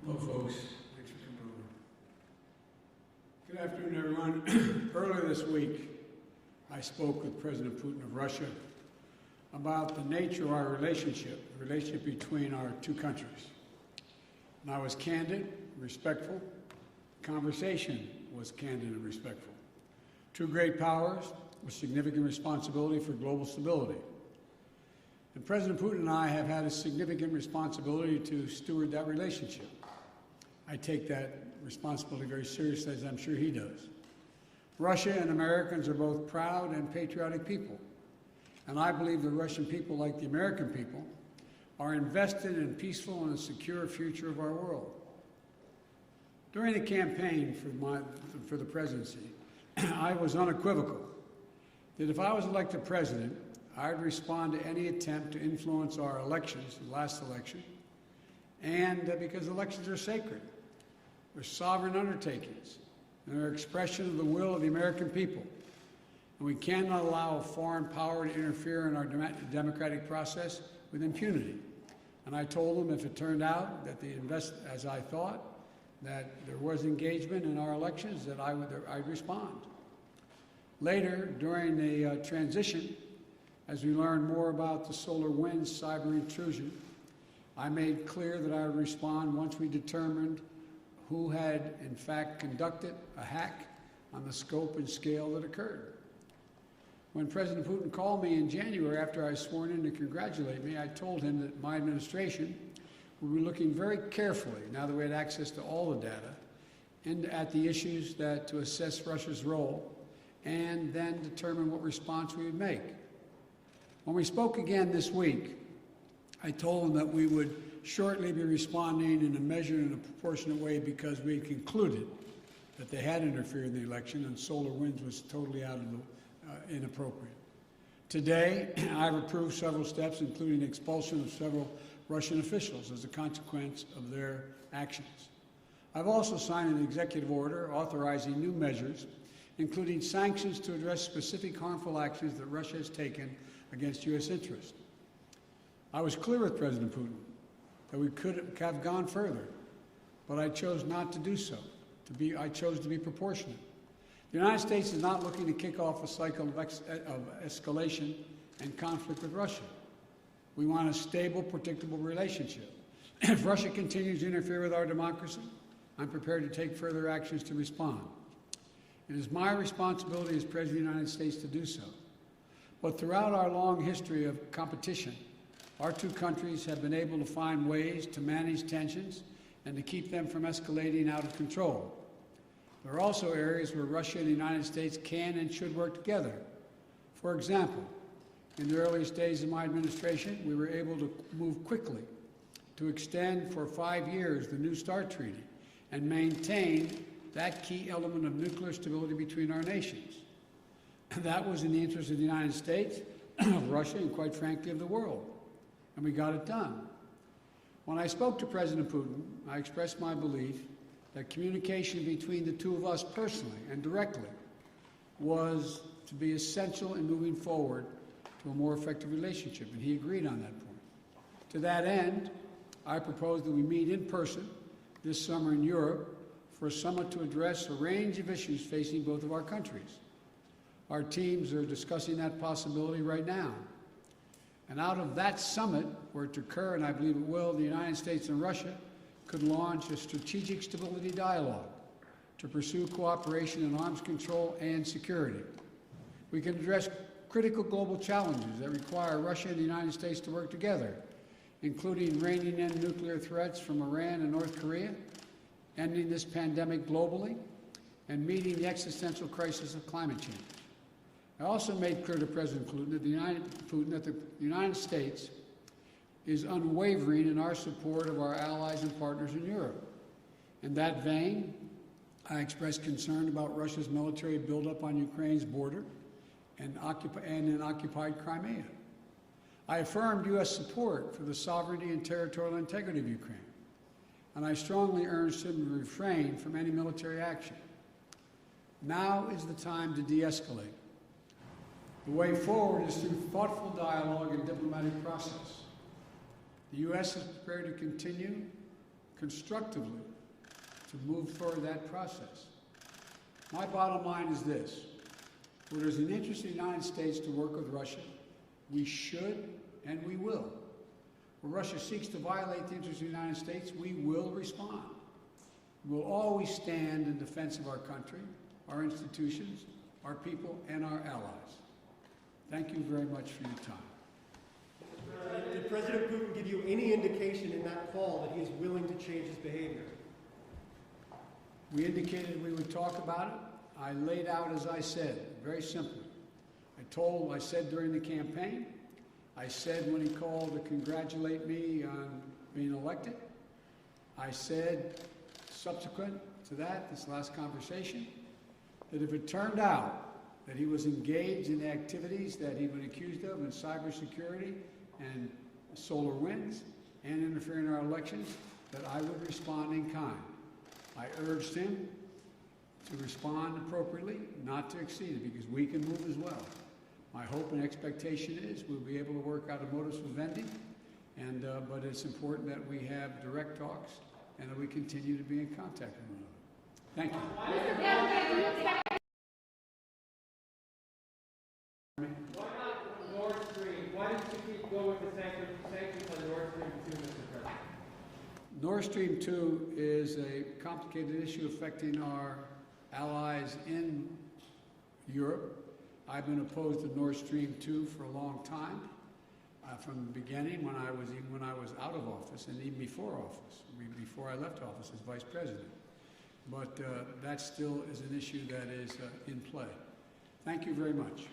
Hello, folks. Thanks for coming over. Good afternoon, everyone. Earlier this week, I spoke with President Putin of Russia about the nature of our relationship, the relationship between our two countries. And I was candid, respectful. The conversation was candid and respectful. Two great powers with significant responsibility for global stability. And President Putin and I have had a significant responsibility to steward that relationship. I take that responsibility very seriously, as I'm sure he does. Russia and Americans are both proud and patriotic people. And I believe the Russian people, like the American people, are invested in a peaceful and a secure future of our world. During the campaign for the presidency, I was unequivocal that if I was elected president, I would respond to any attempt to influence our elections, the last election, and because elections are sacred. They're sovereign undertakings, and they're an expression of the will of the American people. And we cannot allow a foreign power to interfere in our democratic process with impunity. And I told them if it turned out that as I thought, that there was engagement in our elections, that I'd respond. Later, during the transition, as we learned more about the SolarWinds cyber intrusion, I made clear that I would respond once we determined who had, in fact, conducted a hack on the scope and scale that occurred. When President Putin called me in January after I was sworn in to congratulate me, I told him that my administration would be looking very carefully, now that we had access to all the data, and at the issues to assess Russia's role, and then determine what response we would make. When we spoke again this week, I told him that we would shortly be responding in a measured and a proportionate way because we had concluded that they had interfered in the election and SolarWinds was totally inappropriate. Today, I've approved several steps, including the expulsion of several Russian officials as a consequence of their actions. I've also signed an executive order authorizing new measures, including sanctions to address specific harmful actions that Russia has taken against U.S. interests. I was clear with President Putin that we could have gone further, but I chose not to do so. I chose to be proportionate. The United States is not looking to kick off a cycle of escalation and conflict with Russia. We want a stable, predictable relationship. If Russia continues to interfere with our democracy, I'm prepared to take further actions to respond. It is my responsibility as President of the United States to do so. But throughout our long history of competition, our two countries have been able to find ways to manage tensions and to keep them from escalating out of control. There are also areas where Russia and the United States can and should work together. For example, in the earliest days of my administration, we were able to move quickly to extend for 5 years the New START Treaty and maintain that key element of nuclear stability between our nations. That was in the interest of the United States, of Russia, and quite frankly, of the world. And we got it done. When I spoke to President Putin, I expressed my belief that communication between the two of us personally and directly was to be essential in moving forward to a more effective relationship, and he agreed on that point. To that end, I propose that we meet in person this summer in Europe for a summit to address a range of issues facing both of our countries. Our teams are discussing that possibility right now. And out of that summit, were it to occur, and I believe it will, the United States and Russia could launch a strategic stability dialogue to pursue cooperation in arms control and security. We can address critical global challenges that require Russia and the United States to work together, including reining in nuclear threats from Iran and North Korea, ending this pandemic globally, and meeting the existential crisis of climate change. I also made clear to President Putin that the United States is unwavering in our support of our allies and partners in Europe. In that vein, I expressed concern about Russia's military buildup on Ukraine's border and in occupied Crimea. I affirmed U.S. support for the sovereignty and territorial integrity of Ukraine, and I strongly urged him to refrain from any military action. Now is the time to de-escalate. The way forward is through thoughtful dialogue and diplomatic process. The U.S. is prepared to continue constructively to move toward that process. My bottom line is this: where there's an interest in the United States to work with Russia, we should and we will. Where Russia seeks to violate the interests of the United States, we will respond. We'll always stand in defense of our country, our institutions, our people, and our allies. Thank you very much for your time. Did President Putin give you any indication in that call that he is willing to change his behavior? We indicated we would talk about it. I laid out, as I said, very simply. I said during the campaign, I said when he called to congratulate me on being elected, I said subsequent to that, this last conversation, that if it turned out that he was engaged in activities that he'd been accused of in cybersecurity and solar winds and interfering in our elections, that I would respond in kind. I urged him to respond appropriately, not to exceed it, because we can move as well. My hope and expectation is we'll be able to work out a modus vivendi, but it's important that we have direct talks and that we continue to be in contact with one another. Thank you. Why not Nord Stream? Why did you keep going with the sanctions on Nord Stream 2, Mr. President? Nord Stream 2 is a complicated issue affecting our allies in Europe. I've been opposed to Nord Stream 2 for a long time, from the beginning when I was out of office and even before office, before I left office as vice president. But that still is an issue that is in play. Thank you very much.